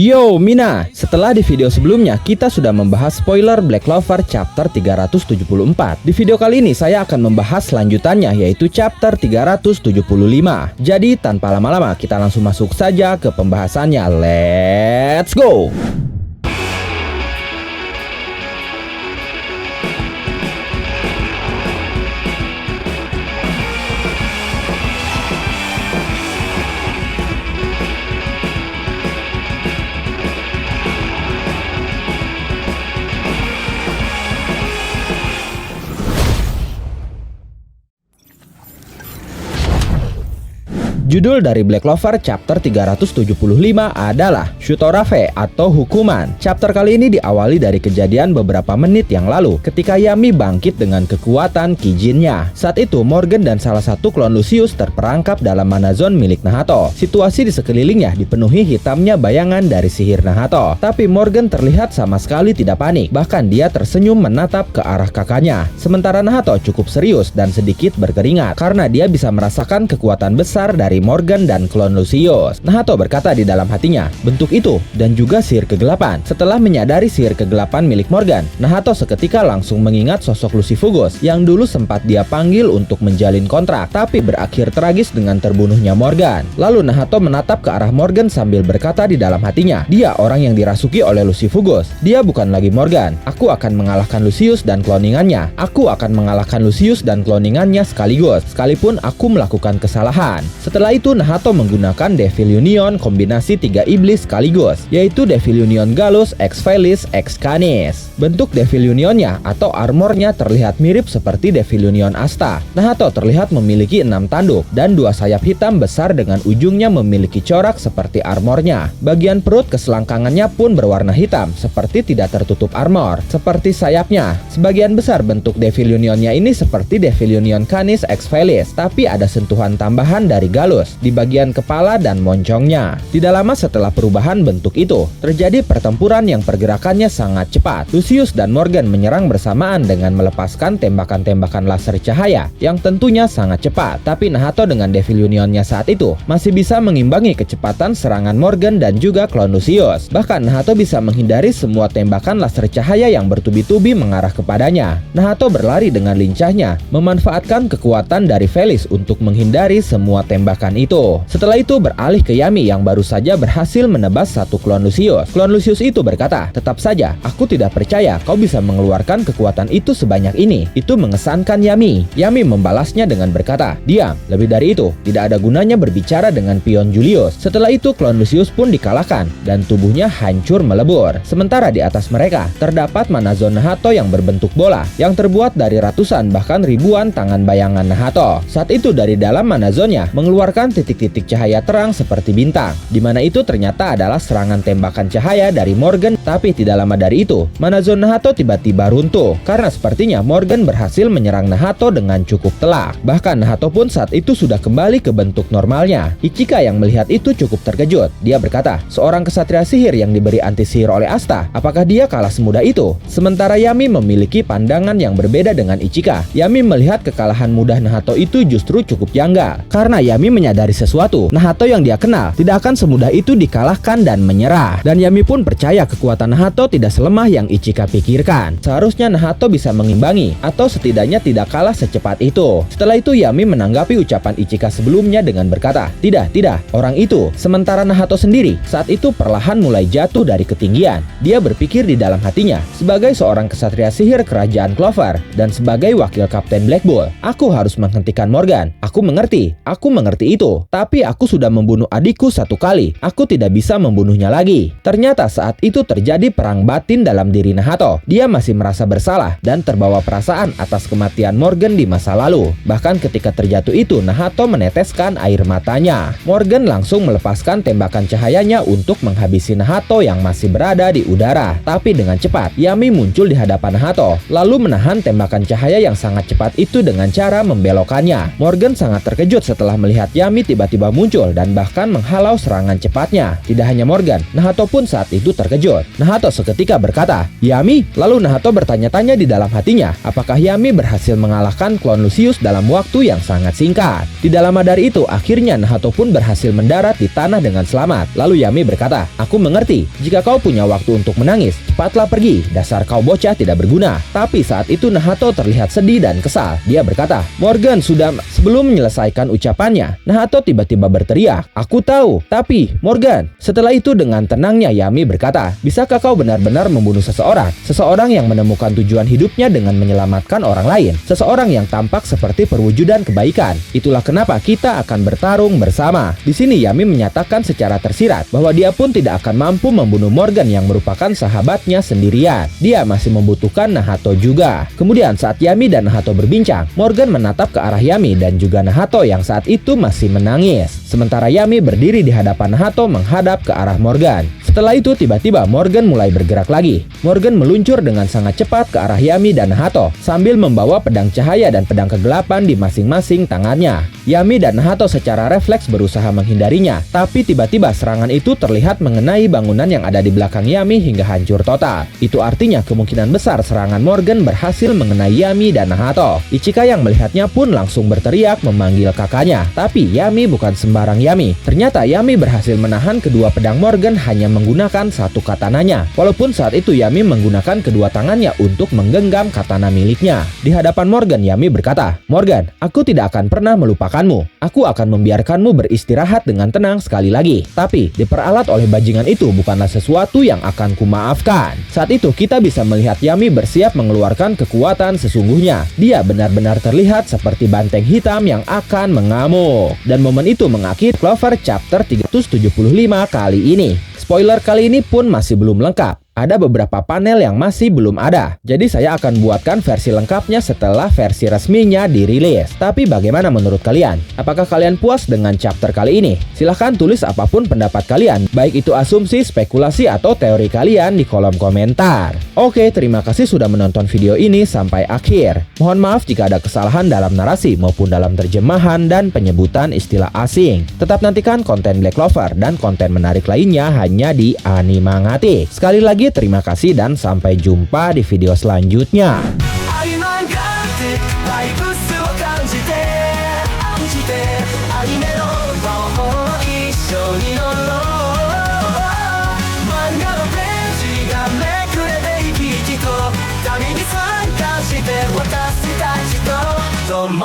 Yo Mina, setelah di video sebelumnya kita sudah membahas spoiler Black Clover chapter 374. Di video kali ini saya akan membahas lanjutannya, yaitu chapter 375. Jadi tanpa lama-lama kita langsung masuk saja ke pembahasannya. Let's go! Judul dari Black Clover chapter 375 adalah Shutorafe atau Hukuman. Chapter kali ini diawali dari kejadian beberapa menit yang lalu ketika Yami bangkit dengan kekuatan Kijinnya. Saat itu Morgan dan salah satu klon Lucius terperangkap dalam mana zone milik Nahato. Situasi di sekelilingnya dipenuhi hitamnya bayangan dari sihir Nahato. Tapi Morgan terlihat sama sekali tidak panik. Bahkan dia tersenyum menatap ke arah kakaknya. Sementara Nahato cukup serius dan sedikit berkeringat karena dia bisa merasakan kekuatan besar dari Morgan dan klon Lucius. Nahato berkata di dalam hatinya, bentuk itu dan juga sihir kegelapan. Setelah menyadari sihir kegelapan milik Morgan, Nahato seketika langsung mengingat sosok Lucifugus yang dulu sempat dia panggil untuk menjalin kontrak, tapi berakhir tragis dengan terbunuhnya Morgan. Lalu Nahato menatap ke arah Morgan sambil berkata di dalam hatinya, dia orang yang dirasuki oleh Lucifugus. Dia bukan lagi Morgan. Aku akan mengalahkan Lucius dan kloningannya. Aku akan mengalahkan Lucius dan kloningannya sekaligus, sekalipun aku melakukan kesalahan. Setelah itu Nahato menggunakan Devil Union kombinasi 3 iblis sekaligus, yaitu Devil Union Gallus, X Velis, X Canis. Bentuk Devil Unionnya atau armornya terlihat mirip seperti Devil Union Asta. Nahato terlihat memiliki 6 tanduk dan 2 sayap hitam besar dengan ujungnya memiliki corak seperti armornya. Bagian perut keselangkangannya pun berwarna hitam seperti tidak tertutup armor, seperti sayapnya. Sebagian besar bentuk Devil Unionnya ini seperti Devil Union Canis X Velis, tapi ada sentuhan tambahan dari Gallus di bagian kepala dan moncongnya. Tidak lama setelah perubahan bentuk itu, terjadi pertempuran yang pergerakannya sangat cepat. Lucius dan Morgan menyerang bersamaan dengan melepaskan tembakan-tembakan laser cahaya yang tentunya sangat cepat. Tapi Nahato dengan Devil Unionnya saat itu masih bisa mengimbangi kecepatan serangan Morgan dan juga klon Lucius. Bahkan Nahato bisa menghindari semua tembakan laser cahaya yang bertubi-tubi mengarah kepadanya. Nahato berlari dengan lincahnya, memanfaatkan kekuatan dari Velis untuk menghindari semua tembakan itu. Setelah itu beralih ke Yami yang baru saja berhasil menebas satu klon Lucius. Klon Lucius itu berkata, tetap saja, aku tidak percaya kau bisa mengeluarkan kekuatan itu sebanyak ini. Itu mengesankan Yami. Yami membalasnya dengan berkata, diam, lebih dari itu, tidak ada gunanya berbicara dengan pion Julius. Setelah itu klon Lucius pun dikalahkan dan tubuhnya hancur melebur. Sementara di atas mereka, terdapat mana zone Nahato yang berbentuk bola, yang terbuat dari ratusan bahkan ribuan tangan bayangan Nahato. Saat itu dari dalam mana zone-nya mengeluarkan titik-titik cahaya terang seperti bintang, di mana itu ternyata adalah serangan tembakan cahaya dari Morgan. Tapi tidak lama dari itu, mana zone Nahato tiba-tiba runtuh karena sepertinya Morgan berhasil menyerang Nahato dengan cukup telak. Bahkan Nahato pun saat itu sudah kembali ke bentuk normalnya. Ichika yang melihat itu cukup terkejut. Dia berkata, seorang kesatria sihir yang diberi anti sihir oleh Asta, apakah dia kalah semudah itu? Sementara Yami memiliki pandangan yang berbeda dengan Ichika. Yami melihat kekalahan mudah Nahato itu justru cukup janggal karena Yami menyadari sesuatu. Nahato yang dia kenal tidak akan semudah itu dikalahkan dan menyerah. Dan Yami pun percaya kekuatan Nahato tidak selemah yang Ichika pikirkan. Seharusnya Nahato bisa mengimbangi atau setidaknya tidak kalah secepat itu. Setelah itu Yami menanggapi ucapan Ichika sebelumnya dengan berkata, tidak, orang itu. Sementara Nahato sendiri saat itu perlahan mulai jatuh dari ketinggian. Dia berpikir di dalam hatinya, sebagai seorang kesatria sihir kerajaan Clover dan sebagai wakil Kapten Black Bull, aku harus menghentikan Morgan. Aku mengerti itu. Tapi aku sudah membunuh adikku 1 kali. Aku tidak bisa membunuhnya lagi. Ternyata saat itu terjadi perang batin dalam diri Nahato. Dia masih merasa bersalah dan terbawa perasaan atas kematian Morgan di masa lalu. Bahkan ketika terjatuh itu, Nahato meneteskan air matanya. Morgan langsung melepaskan tembakan cahayanya untuk menghabisi Nahato yang masih berada di udara. Tapi dengan cepat, Yami muncul di hadapan Nahato, lalu menahan tembakan cahaya yang sangat cepat itu dengan cara membelokkannya. Morgan sangat terkejut setelah melihat Yami tiba-tiba muncul dan bahkan menghalau serangan cepatnya. Tidak hanya Morgan, Nahato pun saat itu terkejut. Nahato seketika berkata, "Yami?" Lalu Nahato bertanya-tanya di dalam hatinya, apakah Yami berhasil mengalahkan klon Lucius dalam waktu yang sangat singkat. Tidak lama dari itu, akhirnya Nahato pun berhasil mendarat di tanah dengan selamat. Lalu Yami berkata, "Aku mengerti, jika kau punya waktu untuk menangis, cepatlah pergi, dasar kau bocah tidak berguna." Tapi saat itu Nahato terlihat sedih dan kesal. Dia berkata, "Morgan sudah..." Sebelum menyelesaikan ucapannya, Nahato tiba-tiba berteriak, "Aku tahu, tapi Morgan." Setelah itu dengan tenangnya Yami berkata, "Bisakah kau benar-benar membunuh seseorang? Seseorang yang menemukan tujuan hidupnya dengan menyelamatkan orang lain. Seseorang yang tampak seperti perwujudan kebaikan. Itulah kenapa kita akan bertarung bersama." Di sini Yami menyatakan secara tersirat bahwa dia pun tidak akan mampu membunuh Morgan yang merupakan sahabatnya sendirian. Dia masih membutuhkan Nahato juga. Kemudian saat Yami dan Nahato berbincang, Morgan menatap ke arah Yami dan juga Nahato yang saat itu masih menangis. Sementara Yami berdiri di hadapan Nahato menghadap ke arah Morgan. Setelah itu tiba-tiba Morgan mulai bergerak lagi. Morgan meluncur dengan sangat cepat ke arah Yami dan Nahato sambil membawa pedang cahaya dan pedang kegelapan di masing-masing tangannya. Yami dan Nahato secara refleks berusaha menghindarinya, tapi tiba-tiba serangan itu terlihat mengenai bangunan yang ada di belakang Yami hingga hancur total. Itu artinya kemungkinan besar serangan Morgan berhasil mengenai Yami dan Nahato. Ichika yang melihatnya pun langsung berteriak memanggil kakaknya, tapi Yami bukan sembarang Yami. Ternyata Yami berhasil menahan kedua pedang Morgan hanya menggunakan satu katananya. Walaupun saat itu Yami menggunakan kedua tangannya untuk menggenggam katana miliknya. Di hadapan Morgan, Yami berkata, "Morgan, aku tidak akan pernah melupakanmu. Aku akan membiarkanmu beristirahat dengan tenang sekali lagi. Tapi diperalat oleh bajingan itu bukanlah sesuatu yang akan kumaafkan." Saat itu kita bisa melihat Yami bersiap mengeluarkan kekuatan sesungguhnya. Dia benar-benar terlihat seperti banteng hitam yang akan mengamuk. Dan momen itu mengakhiri Clover chapter 375 kali ini. Spoiler kali ini pun masih belum lengkap. Ada beberapa panel yang masih belum ada. Jadi saya akan buatkan versi lengkapnya setelah versi resminya dirilis. Tapi bagaimana menurut kalian? Apakah kalian puas dengan chapter kali ini? Silahkan tulis apapun pendapat kalian, baik itu asumsi, spekulasi, atau teori kalian di kolom komentar. Oke, terima kasih sudah menonton video ini sampai akhir. Mohon maaf jika ada kesalahan dalam narasi maupun dalam terjemahan dan penyebutan istilah asing. Tetap nantikan konten Black Clover dan konten menarik lainnya hanya di Animangatik. Sekali lagi terima kasih dan sampai jumpa di video selanjutnya. Don't